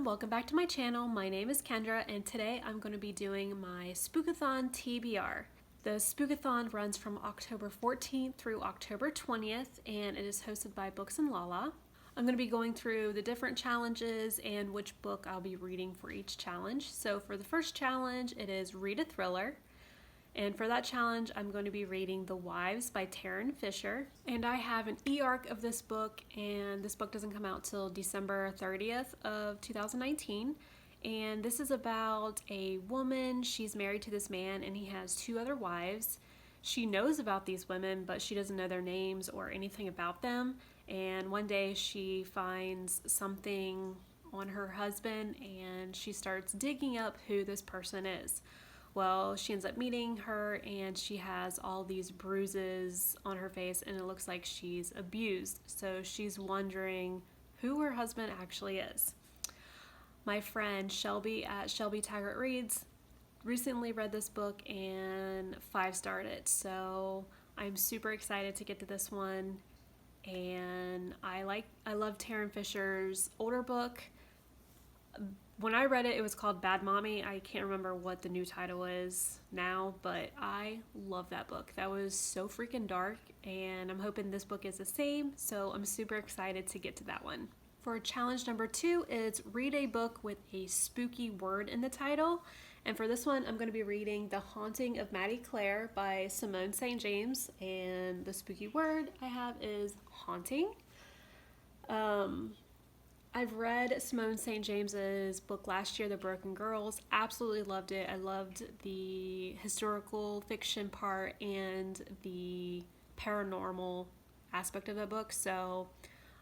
everyone, welcome back to my channel. My name is Kendra and today I'm going to be doing my Spookathon TBR. The Spookathon runs from October 14th through October 20th and it is hosted by Books and Lala. I'm going to be going through the different challenges and which book I'll be reading for each challenge. So for the first challenge, it is Rita Thriller. And for that challenge, I'm going to be reading The Wives by Taryn Fisher. And I have an e-arc of this book, and this book doesn't come out till December 30th of 2019. And this is about a woman. She's married to this man, and he has two other wives. She knows about these women, but she doesn't know their names or anything about them. And one day she finds something on her husband, and she starts digging up who this person is. Well, she ends up meeting her and she has all these bruises on her face and it looks like she's abused. So she's wondering who her husband actually is. My friend Shelby at Shelby Taggart Reads recently read this book and 5-starred it. So I'm super excited to get to this one. And I love Taryn Fisher's older book. When I read it, it was called Bad Mommy. I can't remember what the new title is now, but I love that book. That was so freaking dark, and I'm hoping this book is the same, so I'm super excited to get to that one. For challenge number 2, it's read a book with a spooky word in the title. And for this one, I'm going to be reading The Haunting of Maddie Clare by Simone St. James, and the spooky word I have is haunting. I've read Simone St. James's book last year, The Broken Girls. Absolutely loved it. I loved the historical fiction part and the paranormal aspect of the book. So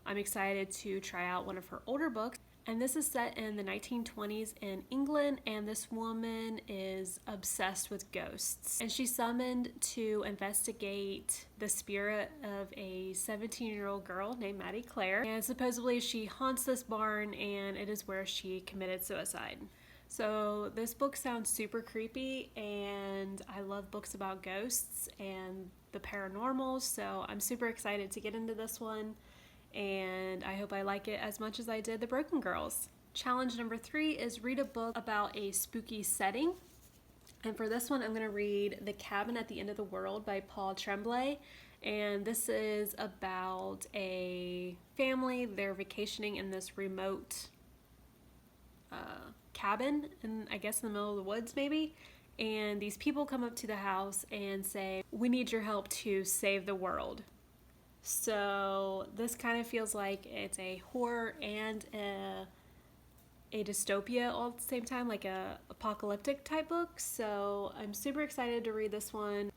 I'm excited to try out one of her older books. And this is set in the 1920s in England, and this woman is obsessed with ghosts. And she's summoned to investigate the spirit of a 17-year-old girl named Maddie Clare. And supposedly she haunts this barn, and it is where she committed suicide. So this book sounds super creepy, and I love books about ghosts and the paranormal, so I'm super excited to get into this one. And I hope I like it as much as I did The Broken Girls. Challenge number 3 is read a book about a spooky setting. And for this one, I'm going to read The Cabin at the End of the World by Paul Tremblay. And this is about a family. They're vacationing in this remote cabin, and I guess in the middle of the woods maybe. And these people come up to the house and say, "We need your help to save the world." So this kind of feels like it's a horror and a dystopia all at the same time, like a apocalyptic type book. So I'm super excited to read this one.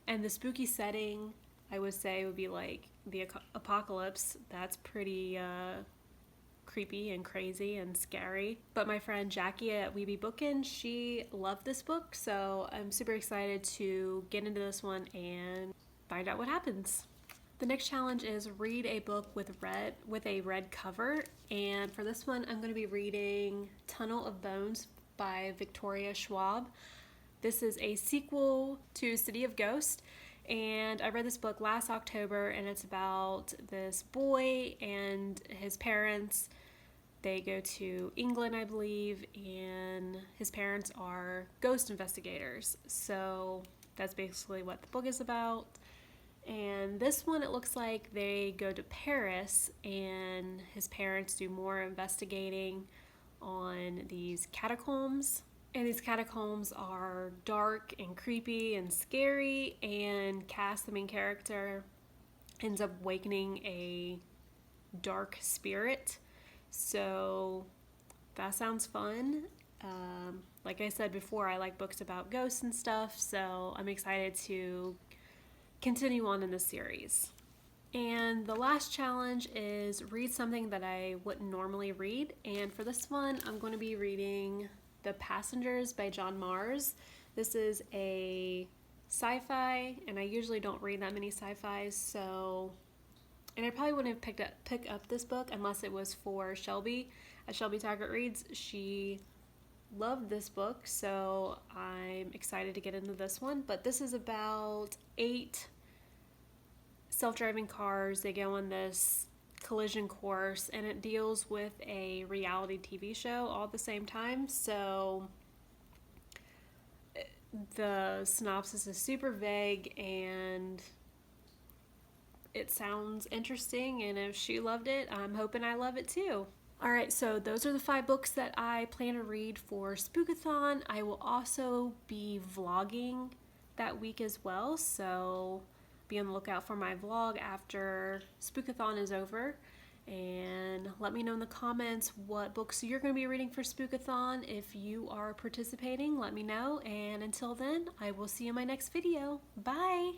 And the spooky setting, I would say, would be like the apocalypse. That's pretty creepy and crazy and scary. But my friend Jackie at Be Book'N, she loved this book. So I'm super excited to get into this one and find out what happens. The next challenge is read a book with a red cover, and for this one I'm going to be reading Tunnel of Bones by Victoria Schwab. This is a sequel to City of Ghosts, and I read this book last October, and it's about this boy and his parents. They go to England, I believe, and his parents are ghost investigators. So that's basically what the book is about. And this one, it looks like they go to Paris and his parents do more investigating on these catacombs. And these catacombs are dark and creepy and scary, and Cass, the main character, ends up awakening a dark spirit. So that sounds fun. Like I said before, I like books about ghosts and stuff, so I'm excited to continue on in the series. And the last challenge is read something that I wouldn't normally read, and for this one I'm going to be reading The Passengers by John Mars. This is a sci-fi, and I usually don't read that many sci-fis, so, and I probably wouldn't have picked up this book unless it was for Shelby at Shelby Taggart Reads. She loved this book, so I'm excited to get into this one. But this is about 8 self-driving cars. They go on this collision course, and it deals with a reality TV show all at the same time. So the synopsis is super vague and it sounds interesting, and if she loved it, I'm hoping I love it too. Alright, so those are the 5 books that I plan to read for Spookathon. I will also be vlogging that week as well, so be on the lookout for my vlog after Spookathon is over. And let me know in the comments what books you're going to be reading for Spookathon. If you are participating, let me know. And until then, I will see you in my next video. Bye!